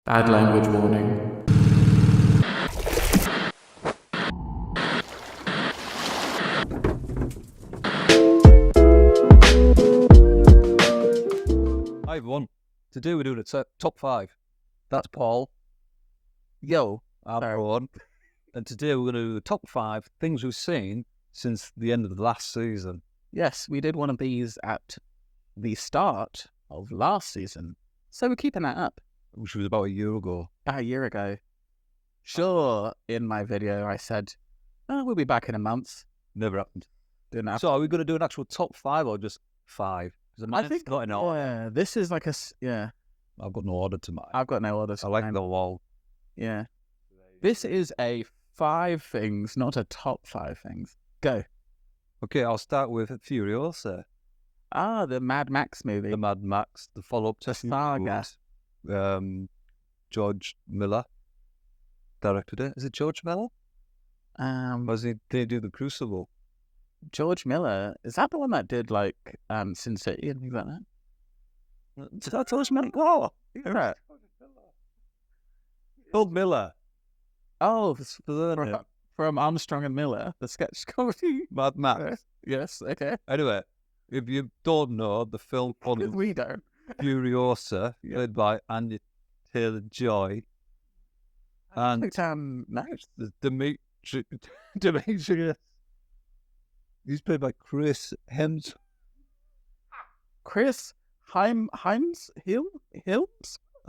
Bad language warning. Hi everyone. Today we're doing a top 5. That's Paul. Yo, I'm sorry. Rohan. And today we're going to do the top 5 things we've seen since the end of the last season. Yes, we did one of these at the start of last season. So we're keeping that up. Which was about a year ago. About a year ago. Sure, in my video I said, we'll be back in a month. Never happened. Didn't happen. So are we going to do an actual top 5 or just 5? I think not in order. Yeah, this is like I've got no order to mine. I've got no order. I like the wall. Yeah. This is a 5 things, not a top 5 things. Go. Okay, I'll start with Furiosa. The Mad Max movie. The Mad Max, the follow-up to saga. George Miller directed it. Is it George Miller? Did they do The Crucible? George Miller, is that the one that did like Sin City and things like that? Is that George Miller? Oh, Right. Bill Miller. Oh, from Armstrong and Miller, the sketch comedy. Mad Max. Yes, okay. Anyway, if you don't know, the film called We don't. Furiosa, played by Anya Taylor-Joy, and Nice. Demetrius. He's played by Chris Hemsworth. Chris Hilms?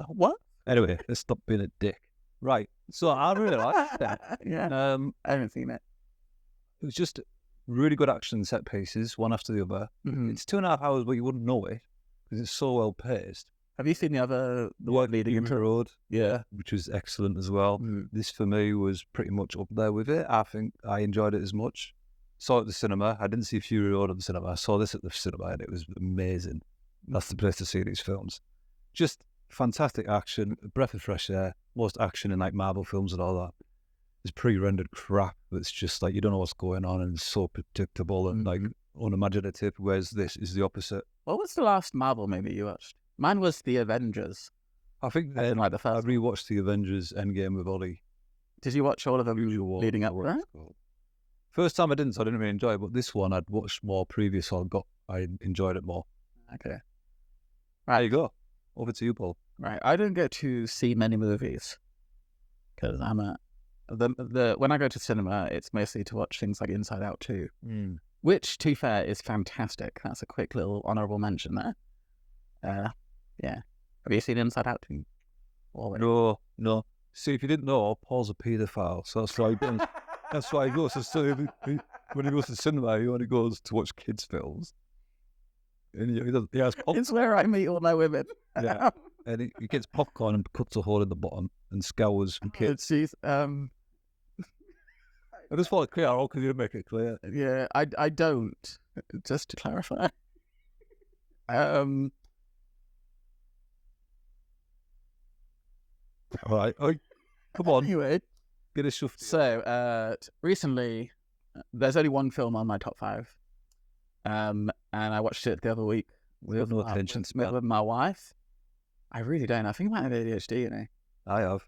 What? Anyway, let's stop being a dick. Right, so I really like that. Yeah, I haven't seen it. It was just really good action set pieces, one after the other. Mm-hmm. It's 2.5 hours, but you wouldn't know it because it's so well paced. Have you seen the one leading into Road? Yeah, which was excellent as well. This for me was pretty much up there with it. I think I enjoyed it as much. Saw it at the cinema. I didn't see Fury Road at the cinema. I saw this at the cinema and it was amazing. That's the place to see these films. Just fantastic action, a breath of fresh air. Most action in like Marvel films and all that. It's pre-rendered crap that's just like you don't know what's going on and it's so predictable and like unimaginative, whereas this is the opposite. What was the last Marvel movie you watched? Mine was The Avengers. I think I didn't like the I first. rewatched the Avengers Endgame with Ollie. Did you watch all of them leading up to that? First time I didn't, so I didn't really enjoy it. But this one I'd watched more previous, so I enjoyed it more. Okay. Right, there you go. Over to you, Paul. Right, I don't get to see many movies because I'm when I go to cinema, it's mostly to watch things like Inside Out 2, which, to be fair, is fantastic. That's a quick little honourable mention there. Yeah. Have you seen Inside Out 2? No. See, if you didn't know, Paul's a paedophile, so that's why he goes. That's why he goes. So when he goes to cinema, he only goes to watch kids' films. And he has It's where I meet all my women. Yeah. And he gets popcorn and cuts a hole in the bottom and scours for kids. I just thought it clear. How could you make it clear? Yeah, I don't. Just to clarify. All right. Come on. Anyway, Get a shuffle. So, recently, there's only one film on my top 5. And I watched it the other week with no attention span. With my wife. I really don't. I think I might have ADHD, you know. I have.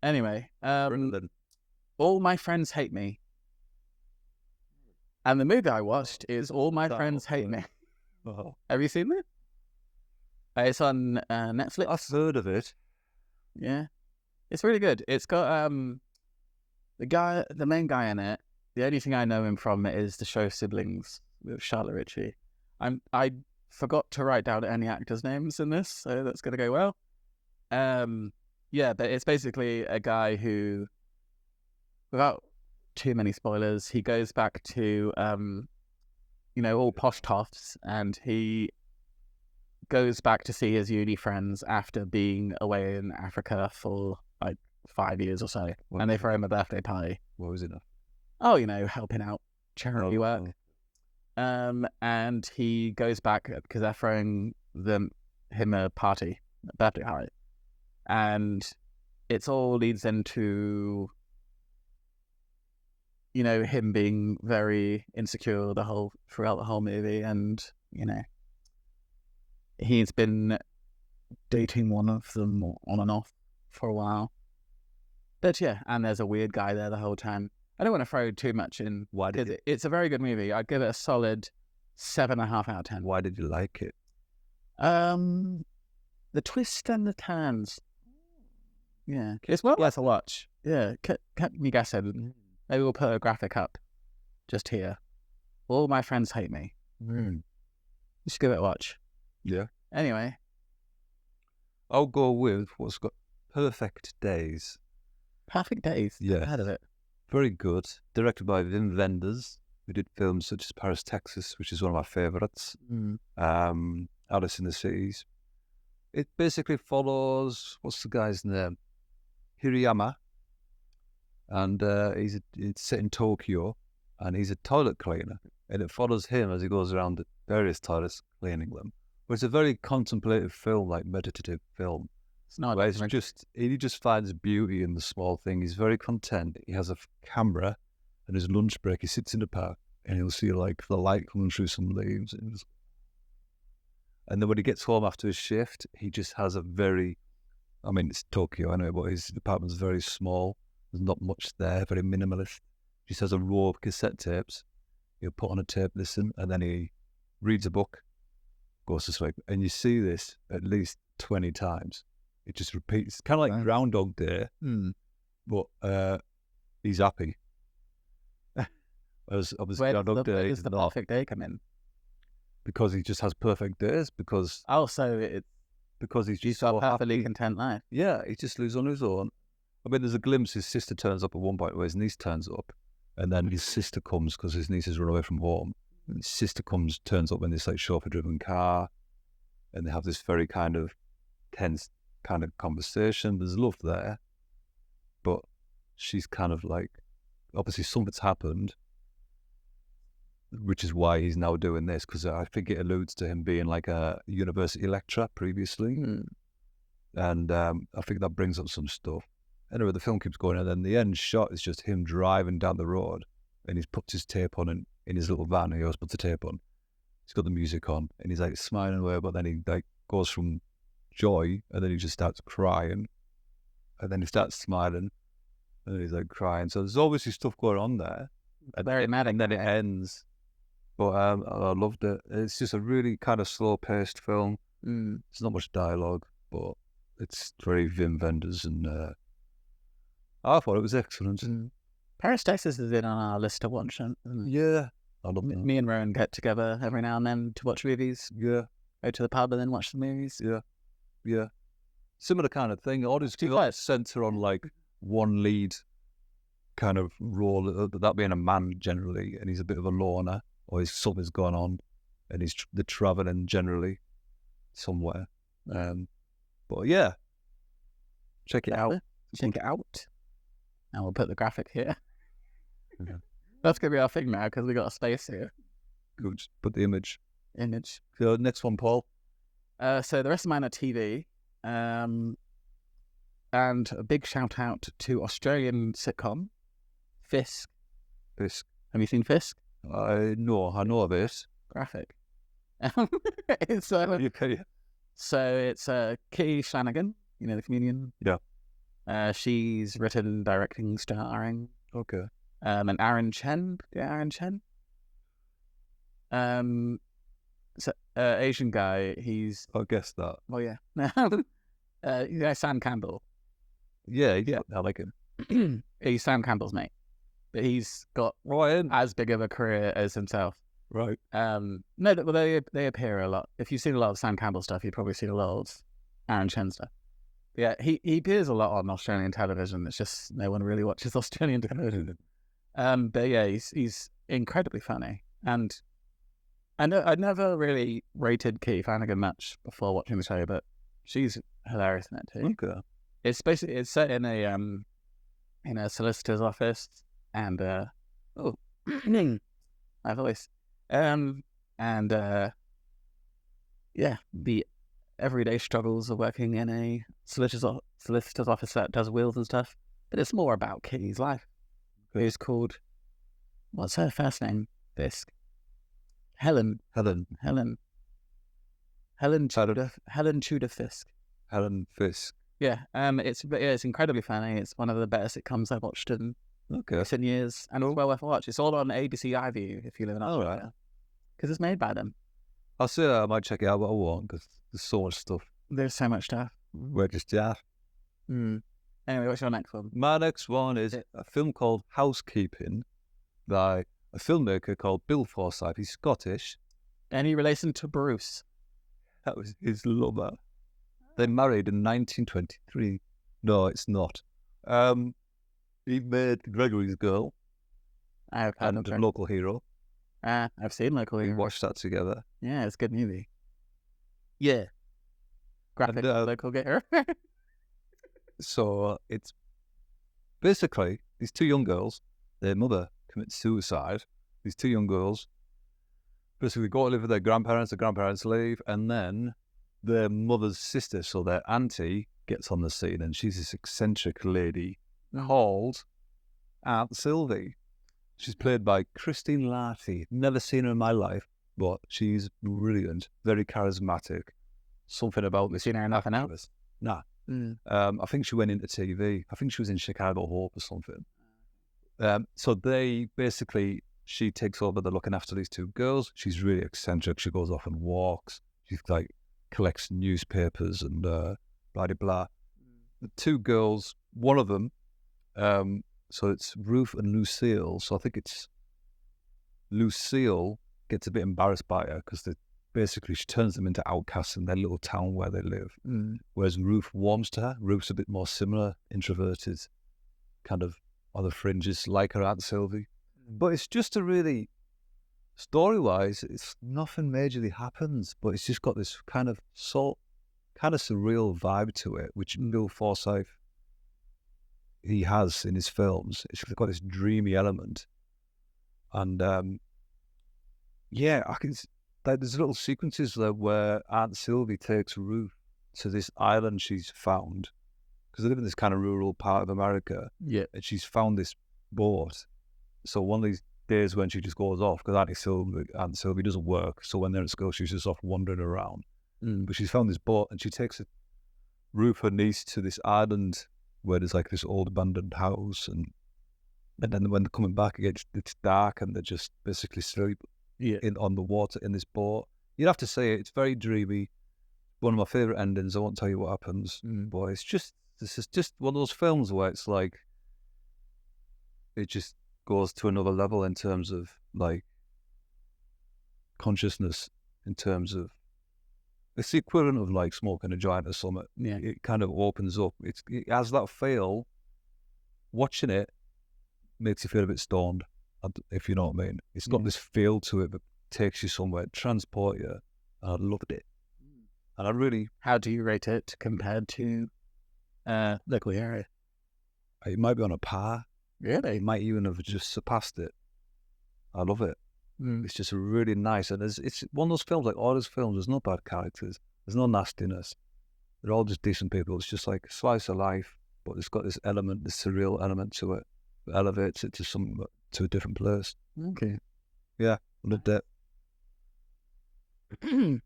Anyway, All My Friends Hate Me. And the movie I watched is All My Friends Hate Me. Oh. Have you seen it? It's on Netflix. I've heard of it. Yeah. It's really good. It's got the main guy in it. The only thing I know him from is the show Siblings with Charlotte Ritchie. I forgot to write down any actors' names in this, so that's gonna go well. Yeah, but it's basically a guy who, without too many spoilers, he goes back to all posh toffs, and he goes back to see his uni friends after being away in Africa for like 5 years or so, and they throw him a birthday party. What was it? Oh, helping out charity work. And he goes back because they're throwing him a birthday party, and it's all leads into him being very insecure throughout the whole movie, and he's been dating one of them on and off for a while. But yeah, and there's a weird guy there the whole time. I don't want to throw too much in. Why did because it's a very good movie. I'd give it a solid 7.5 out of 10. Why did you like it? The twists and the turns. Yeah, it's well worth a watch. Yeah, kept me guessing. Maybe we'll put a graphic up just here. All my friends hate me. You should give it a watch. Yeah. Anyway, I'll go with what's got Perfect Days. Perfect Days. Yeah. I've heard of it. Very good. Directed by Wim Wenders, who did films such as Paris, Texas, which is one of my favourites. Alice in the Cities. It basically follows, what's the guy's name? Hirayama. And it's set in Tokyo, and he's a toilet cleaner. And it follows him as he goes around the various toilets cleaning them. But it's a very contemplative film, like meditative film. It's not. Where he just finds beauty in the small thing. He's very content. He has a camera, and his lunch break, he sits in the park, and he'll see like the light coming through some leaves. And then when he gets home after his shift, he just has it's Tokyo anyway, but his apartment's very small. There's not much there, very minimalist. He just has a row of cassette tapes. He'll put on a tape, listen, and then he reads a book, goes to sleep. And you see this at least 20 times. It just repeats. It's kind of like Groundhog Day, but he's happy. Whereas obviously Groundhog Day is the perfect day come in? Because he just has perfect days. Because he's just got so a perfectly happy. content life. Yeah, he just lives on his own. I mean, there's a glimpse. His sister turns up at one point where his niece turns up, and then his sister comes because his niece has run away from home. And his sister turns up in this like chauffeur-driven car, and they have this very kind of tense kind of conversation. There's love there, but she's kind of like, obviously something's happened, which is why he's now doing this, because I think it alludes to him being like a university lecturer previously. And I think that brings up some stuff. Anyway, the film keeps going, and then the end shot is just him driving down the road, and he's put his tape on in his little van. He always puts the tape on. He's got the music on, and he's like smiling away, but then he like goes from joy, and then he just starts crying, and then he starts smiling, and then he's like crying. So there's obviously stuff going on there. Very mad. And then it ends. But I loved it. It's just a really kind of slow-paced film. There's not much dialogue, but it's very Wim Wenders, and I thought it was excellent. Paris, Texas is in on our list to watch. Yeah, I love that. Me and Rohan get together every now and then to watch movies. Yeah, Go to the pub and then watch the movies. yeah. Similar kind of thing. All his centre on like one lead kind of role, that being a man generally, and he's a bit of a loner, or something's gone on, and they're travelling generally somewhere. But yeah, check it out. Check it out. And we'll put the graphic here. Yeah. That's going to be our thing now, because we got a space here. Good. Put the image. Image. So next one, Paul. So the rest of mine are TV. And a big shout out to Australian sitcom, Fisk. Fisk. Have you seen Fisk? I know of it. Graphic. It's So it's Kitty Flanagan, you know, the comedian. Yeah. She's written, directing, starring. Okay. And Aaron Chen. Yeah, Aaron Chen. Asian guy. He's. I guess that. Oh yeah. Yeah, Sam Campbell. Yeah. I like him. He's Sam Campbell's mate, but he's got Ryan. as big of a career as himself. Right. No, well, they appear a lot. If you've seen a lot of Sam Campbell stuff, you've probably seen a lot of Aaron Chen stuff. But yeah, he appears a lot on Australian television. It's just no one really watches Australian television. But yeah, he's incredibly funny, and I'd never really rated Kitty Flanagan much before watching the show, but she's hilarious in it too. Okay. It's set in a solicitor's office, and my voice. Yeah, the everyday struggles of working in a solicitor's office that does wills and stuff. But it's more about Kitty's life. Who's called, what's her first name? Fisk. Helen Tudor Fisk. Helen Fisk. Yeah, it's incredibly funny. It's one of the better sitcoms I've watched in Okay. recent years, and it's well worth a watch. It's all on ABC iView if you live in All Australia, because it's made by them. I'll say I might check it out, but I won't because there's so much stuff. There's so much stuff. We're just Anyway, what's your next one? My next one is a film called Housekeeping by a filmmaker called Bill Forsyth. He's Scottish. Any relation to Bruce? That was his lover. They married in 1923. No, it's not. He made Gregory's Girl I've heard and of it. Local Hero. I've seen Local We Hero. watched that together. Yeah, it's a good movie. Yeah. Graphic And, Local Hero. So it's basically these two young girls, their mother commits suicide. These two young girls basically go to live with their grandparents, the grandparents leave, and then their mother's sister, so their auntie, gets on the scene, and she's this eccentric lady called Aunt Sylvie. She's played by Christine Larty. Never seen her in my life, but she's brilliant, very charismatic. Something about this. Seen her in nothing actress. Nah. I think she went into TV. I think she was in Chicago Hope or something. So she takes over the looking after these two girls. She's really eccentric. She goes off and walks. She collects newspapers and blah blah blah. The two girls, one of them, so it's Ruth and Lucille. So I think it's Lucille gets a bit embarrassed by her because basically she turns them into outcasts in their little town where they live. Whereas Ruth warms to her. Ruth's a bit more similar, introverted, kind of on the fringes, like her Aunt Sylvie. But it's just a really, story-wise, it's nothing majorly happens, but it's just got this kind of surreal vibe to it, which Bill Forsyth, he has in his films. It's got this dreamy element. And I can... there's little sequences there where Aunt Sylvie takes Ruth to this island she's found, because they live in this kind of rural part of America. Yeah. And she's found this boat. So one of these days when she just goes off, because Aunt Sylvie doesn't work, so when they're at school, she's just off wandering around. But she's found this boat, and she takes Ruth, her niece, to this island where there's like this old abandoned house, and then when they're coming back again, it's dark, and they're just basically sleep on the water in this boat. You'd have to say it's very dreamy. One of my favourite endings. I won't tell you what happens, but this is just one of those films where it's like it just goes to another level in terms of like consciousness, in terms of it's the equivalent of like smoking a joint or something. Yeah. It kind of opens up. It has that feel. Watching it makes you feel a bit stoned, if you know what I mean. It's got this feel to it that takes you somewhere, transport you. And I loved it. And I really... How do you rate it compared to Local Hero? It might be on a par. Really? It might even have just surpassed it. I love it. It's just really nice. And it's one of those films, like all those films, there's no bad characters. There's no nastiness. They're all just decent people. It's just like a slice of life, but it's got this element, this surreal element to it. That elevates it to a different place. Okay. Yeah, loved it. That's going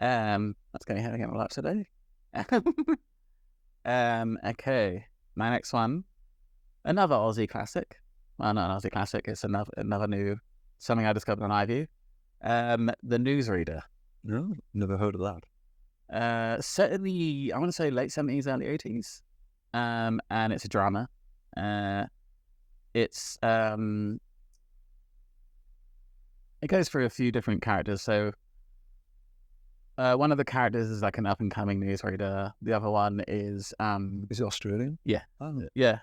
to hit again a lot today. Okay. My next one, another Aussie classic. Well, not an Aussie classic. It's another new something I discovered on iView. The Newsreader. No, never heard of that. Set in the, I want to say late 70s, early 80s. And it's a drama. It goes through a few different characters. So one of the characters is like an up and coming newsreader. The other one is it Australian? Yeah. Oh. Yeah.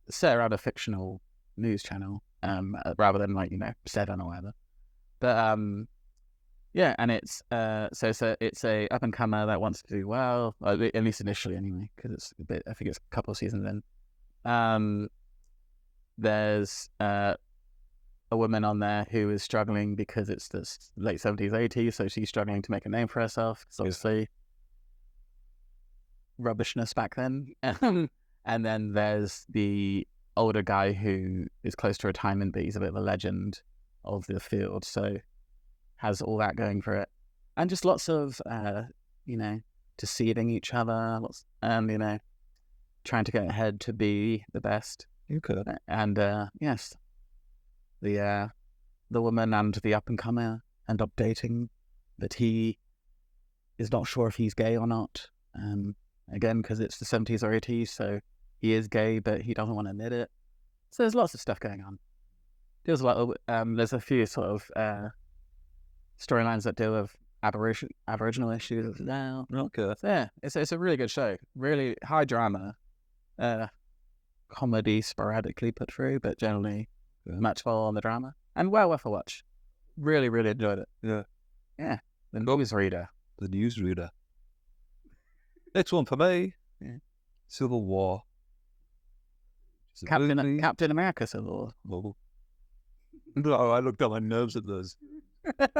Set around a fictional news channel, rather than like, Seven or whatever. But yeah, and it's it's a up and comer that wants to do well, at least initially anyway, because it's a bit, I think it's a couple of seasons in. There's a woman on there who is struggling because it's the late 70s, 80s, so she's struggling to make a name for herself. It's obviously rubbishness back then. And then there's the older guy who is close to retirement, but he's a bit of a legend of the field, so has all that going for it. And just lots of, deceiving each other, and trying to get ahead to be the best. Okay. And yes, the woman and the up and comer end up dating, but he is not sure if he's gay or not. Again, because it's the 70s or 80s, so he is gay, but he doesn't want to admit it. So there's lots of stuff going on. There's a few sort of storylines that deal with Aboriginal issues as well. Okay. So yeah, it's a really good show. Really high drama, comedy sporadically put through, but generally much more on the drama, and well worth a watch. Really, really enjoyed it. Yeah. Yeah. The newsreader. The newsreader. Next one for me. Yeah. Civil War. Captain America Civil War. No, I looked at my nerves at those. That's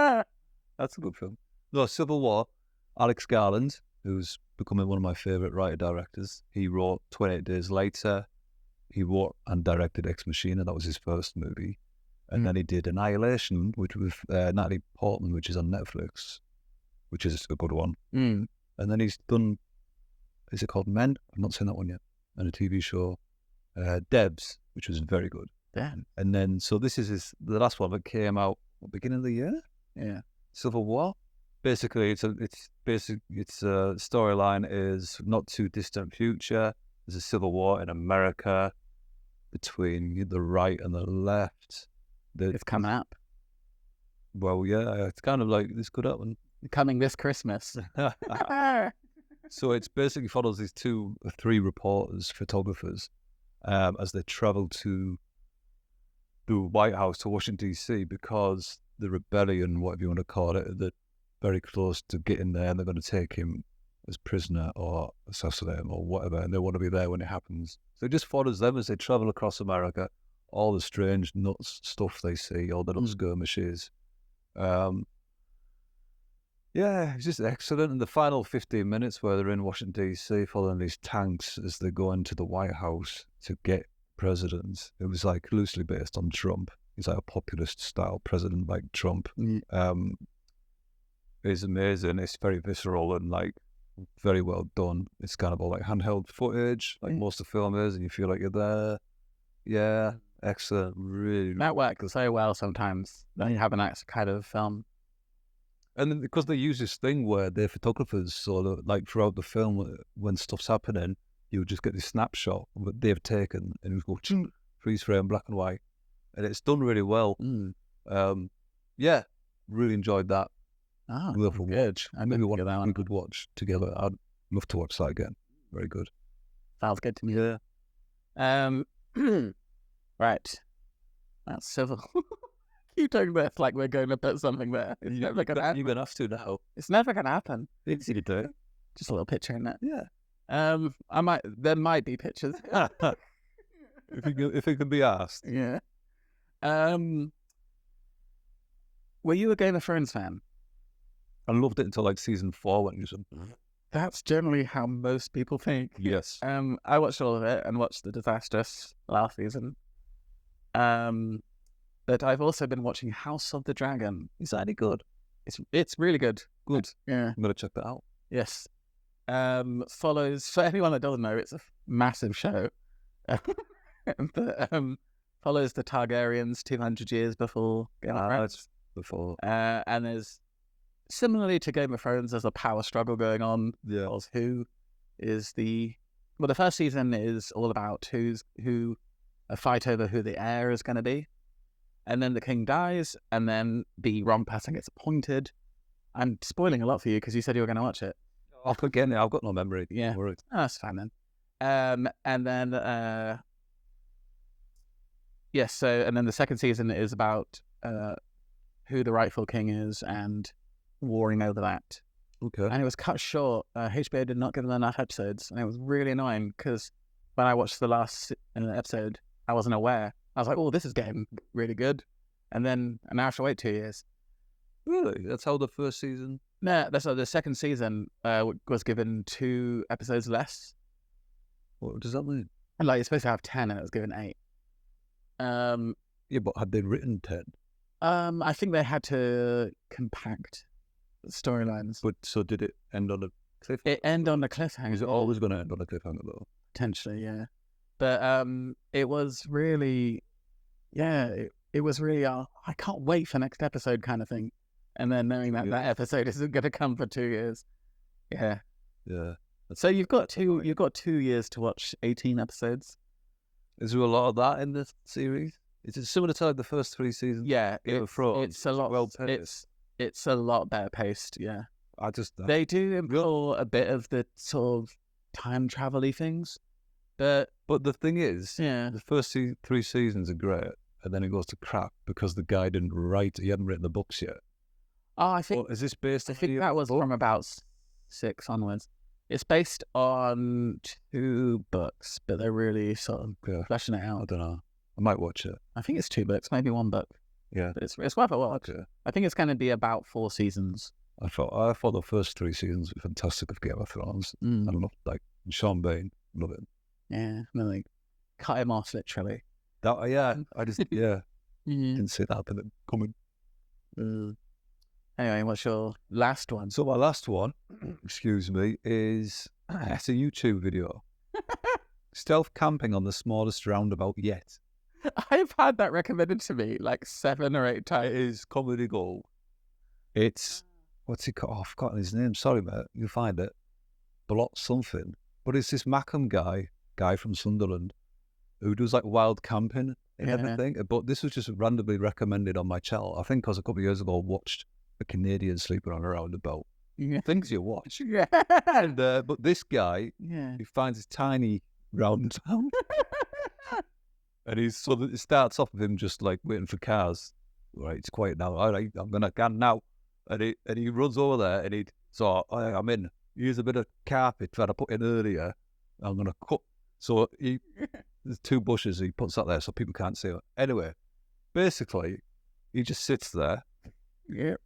a good film. No, Civil War. Alex Garland, who's becoming one of my favourite writer-directors. He wrote 28 Days Later. He wrote and directed Ex Machina. That was his first movie. And then he did Annihilation, which was Natalie Portman, which is on Netflix, which is a good one. And then he's done, is it called Men? I've not seen that one yet. And a TV show, Debs, which was very good. Damn. And then, so this is the last one that came out at the beginning of the year. Yeah. Civil War. Basically, it's a storyline is not too distant future. There's a civil war in America between the right and the left. It's coming up. Well, yeah, it's kind of like this could happen. Coming this Christmas. So it's basically follows these three reporters, photographers, as they travel to the White House to Washington D.C. because the rebellion, whatever you want to call it, they're very close to getting there, and they're going to take him as prisoner or assassinate him or whatever, and they want to be there when it happens. So it just follows them as they travel across America, all the strange nuts stuff they see, all the little skirmishes. Yeah, it's just excellent. And the final 15 minutes where they're in Washington, D.C., following these tanks as they go into the White House to get presidents, it was like loosely based on Trump. He's like a populist style president like Trump. It's amazing. It's very visceral and like very well done. It's kind of all like handheld footage, like most of the film is, and you feel like you're there. Yeah, excellent. Really. That works so well sometimes. Then you have an actual kind of film. And then because they use this thing where they're photographers, so that, like throughout the film, when stuff's happening, you would just get this snapshot of what they've taken, and it would go freeze frame, black and white, and it's done really well. Yeah, really enjoyed that. Oh, good. Maybe one that one. We could watch together. I'd love to watch that again. Very good. Sounds good to me. Yeah. Right. That's civil. You talking about like we're going to put something there. It's never going to happen. You're going to have to now. It's never going to happen. It's easy to do. Just a little picture in it. Yeah. There might be pictures. if it can be asked. Yeah. Were you a Game of Thrones fan? I loved it until like season 4 when you said. That's generally how most people think. Yes. I watched all of it and watched the disastrous last season. But I've also been watching House of the Dragon. Is that any good? It's really good. Good. Yeah. I'm going to check that out. Yes. Follows, for anyone that doesn't know, it's a massive show. But, follows the Targaryens 200 years before Game of Thrones. Before. And there's, similarly to Game of Thrones, there's a power struggle going on. Yeah. Who is the first season is all about a fight over who the heir is going to be. And then the king dies, and then the wrong person gets appointed. I'm spoiling a lot for you because you said you were going to watch it. Again, I've got no memory. Yeah. Worried. Oh, that's fine then. And then, yes, so, and then the second season is about who the rightful king is and warring over that. Okay. And it was cut short. HBO did not give them enough episodes, and it was really annoying because when I watched the last episode, I wasn't aware. I was like, oh, this is getting really good. And then I now have to wait 2 years. Really? That's how the first season? No, so the second season was given 2 episodes less. What does that mean? And like, you're supposed to have 10 and it was given 8. Yeah, but had they written 10? I think they had to compact the storylines. But so did it end on a cliff. It end on a cliffhanger. Is it always going to end on a cliffhanger though? Potentially, yeah. But it was really, it was really, I can't wait for next episode kind of thing. And then knowing that that episode isn't going to come for 2 years. Yeah. Yeah. So you've got 2 years to watch 18 episodes. Is there a lot of that in the series? Is it similar to like the first 3 seasons? Yeah, it's a lot well paced. It's a lot better paced. Yeah, They do implore a bit of the sort of time travel-y things, but the thing is, yeah, the first 3 seasons are great, and then it goes to crap because the guy didn't write. He hadn't written the books yet. Oh, I think is this based? I think that was from about 6 onwards. It's based on 2 books, but they're really sort of fleshing it out. I don't know. I might watch it. I think it's 2 books, maybe 1 book. Yeah, but it's worth a watch. Okay. I think it's going to be about 4 seasons. I thought the first 3 seasons were fantastic of Game of Thrones. I don't know, like Sean Bean, love it. Yeah, and then they cut him off literally. I just didn't see that happening coming. Anyway, what's your last one? So my last one, excuse me, is it's a YouTube video. Stealth camping on the smallest roundabout yet. I've had that recommended to me like 7 or 8 times. It is comedy gold. It's what's he called? Oh, I've forgotten his name. Sorry, mate. You'll find it. Blot something. But it's this Mackham guy from Sunderland, who does like wild camping and everything. But this was just randomly recommended on my channel. I think because a couple of years ago I watched a Canadian sleeping on a roundabout. Things you watch. Yeah. And, but this guy, he finds this tiny roundabout. And it starts off with him just like waiting for cars. Right, it's quiet now. All right, I'm gonna go now. And he runs over there and I'm in. Here's a bit of carpet that I put in earlier. I'm gonna cut. So there's 2 bushes. He puts that there so people can't see it. Anyway, basically, he just sits there. Yeah.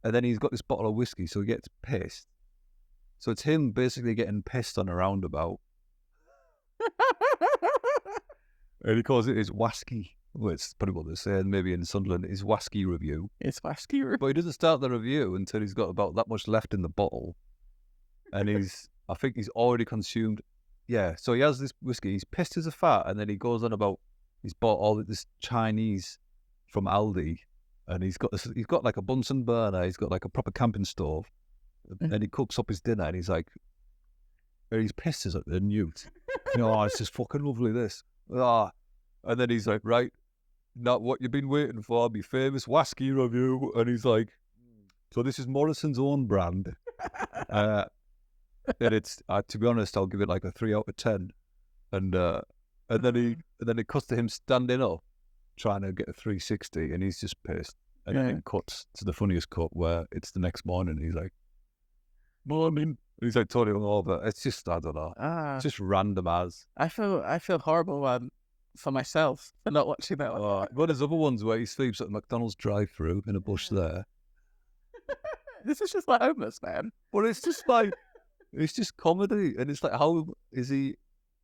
And then he's got this bottle of whiskey, so he gets pissed. So it's him basically getting pissed on a roundabout. And he calls it his Wasky. Well, it's probably what they're saying, maybe in Sunderland, his Wasky review. It's Wasky review. But he doesn't start the review until he's got about that much left in the bottle. And I think he's already consumed. Yeah, so he has this whiskey, he's pissed as a fat, and then he goes on about he's bought all this Chinese from Aldi, and he's got like a Bunsen burner, he's got like a proper camping stove, and he cooks up his dinner, and he's like, and he's pissed as a newt. It's just fucking lovely, this. And then he's like, right, not what you've been waiting for, my famous Wasky review. And he's like, so this is Morrison's own brand. And it's, to be honest, I'll give it like a 3 out of 10. And then it cuts to him standing up, trying to get a 360, and he's just pissed. And then it cuts to the funniest cut where it's the next morning. And he's like, morning. And he's like totally hungover. It's just, I don't know. It's just random as. I feel horrible for myself for not watching that one. But there's other ones where he sleeps at the McDonald's drive-thru in a bush there. This is just like homeless, man. But it's just like, it's just comedy. And it's like, how is he?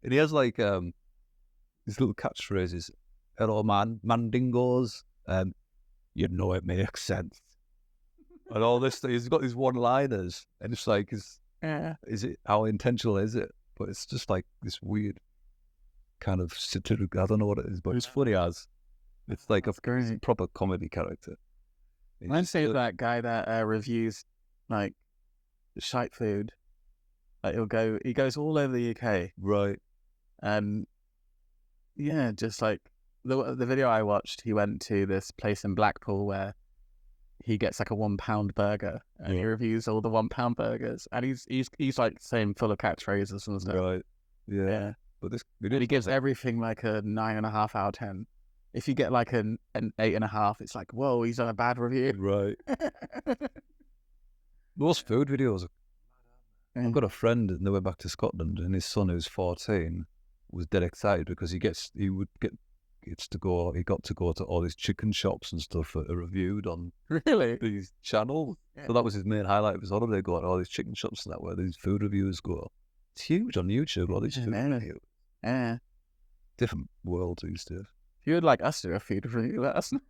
And he has like these little catchphrases. Hello, man, mandingos. It makes sense. And all this, he's got these one-liners. And it's like, is it, how intentional is it? But it's just like this weird kind of satiric, I don't know what it is, but it's funny as. It's like a proper comedy character. I'd say that guy that reviews like shite food. Like he goes all over the UK. Right. Just like the video I watched, he went to this place in Blackpool where he gets like a £1 burger and he reviews all the £1 burgers, and he's like saying full of catchphrases and stuff. Right. Yeah. But he gives everything like a 9.5 out of 10. If you get like an 8.5, it's like, whoa, he's done a bad review. Right. Most food videos. I've got a friend and they went back to Scotland, and his son, who's 14, was dead excited because he got to go to all these chicken shops and stuff that are reviewed on these channels. Yeah. So that was his main highlight of his holiday, going to all these chicken shops and that where these food reviews go. It's huge on YouTube, all these food reviews. Yeah. Different world these days. If you would like us to do a food review, let us know.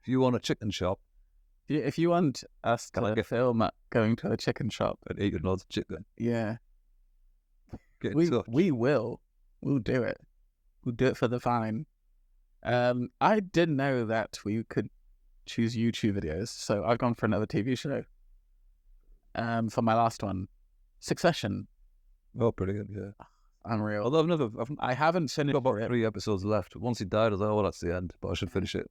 If you want a chicken shop, If you want us Can I to get- film going to a chicken shop, And eating loads of chicken. yeah, Get in touch. we will. We'll do it. We'll do it for the fine. I didn't know that we could choose YouTube videos, so I've gone for another TV show. For my last one, Succession. Oh, brilliant, yeah. Unreal. Although I haven't I've finished got about it. 3 episodes left. Once he died, I was like, oh, that's the end. But I should finish it.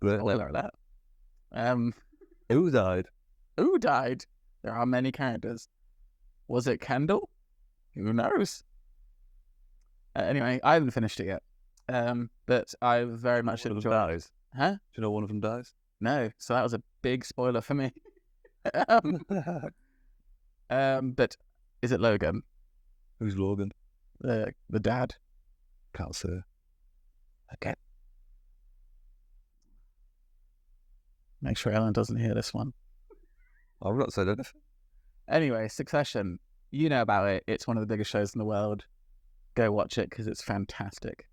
Great. Spoiler alert. Who died? Who died? There are many characters. Was it Kendall? Who knows? Anyway, I haven't finished it yet. But I very much One of them enjoyed. dies. Huh? Do you know one of them dies? No. So that was a big spoiler for me. But is it Logan, Who's Logan? the dad? Can't say. Okay. Make sure Ellen doesn't hear this one. I've not said anything. Anyway, Succession. You know about it. It's one of the biggest shows in the world. Go watch it because it's fantastic.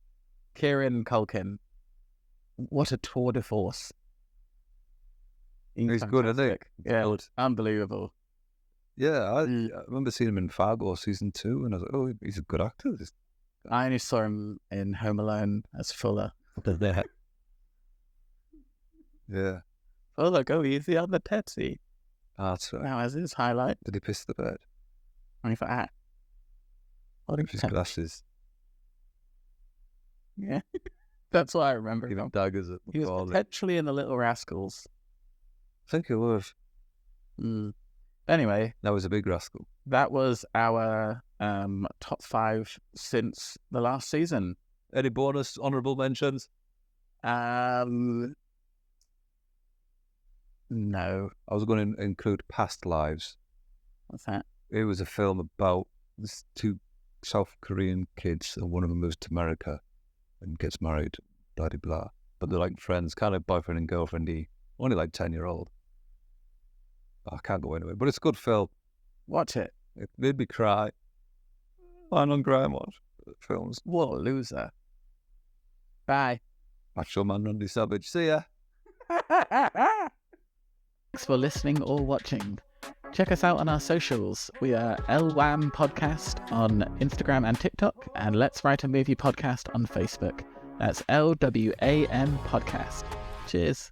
Kieran Culkin. What a tour de force. He's good, isn't he? fantastic. Yeah, Good. unbelievable. Yeah, I remember seeing him in Fargo season 2, and I was like, oh, he's a good actor. I only saw him in Home Alone as Fuller. Yeah. Fuller, go easy on the Pepsi. That's right. Now, as his highlight, Did he piss the bed? only for that. With his glasses. Yeah. That's what I remember. Give him Him. daggers at He was McCauley. potentially in The Little Rascals. I think it was. Anyway, That was a big rascal. that was our top 5 since the last season. Any bonus honourable mentions? No. I was going to include Past Lives. What's that? It was a film about these 2 South Korean kids, and one of them moves to America and gets married, blah, blah, blah. But they're like friends, kind of boyfriend and girlfriend-y, only like 10-year-old. I can't go into it, but it's a good film. Watch it. It made me cry. Fine on crime watch films. What a loser. Bye. Macho Man Randy Savage. See ya. Thanks for listening or watching. Check us out on our socials. We are LWAM Podcast on Instagram and TikTok, and Let's Write a Movie Podcast on Facebook. That's LWAM Podcast. Cheers.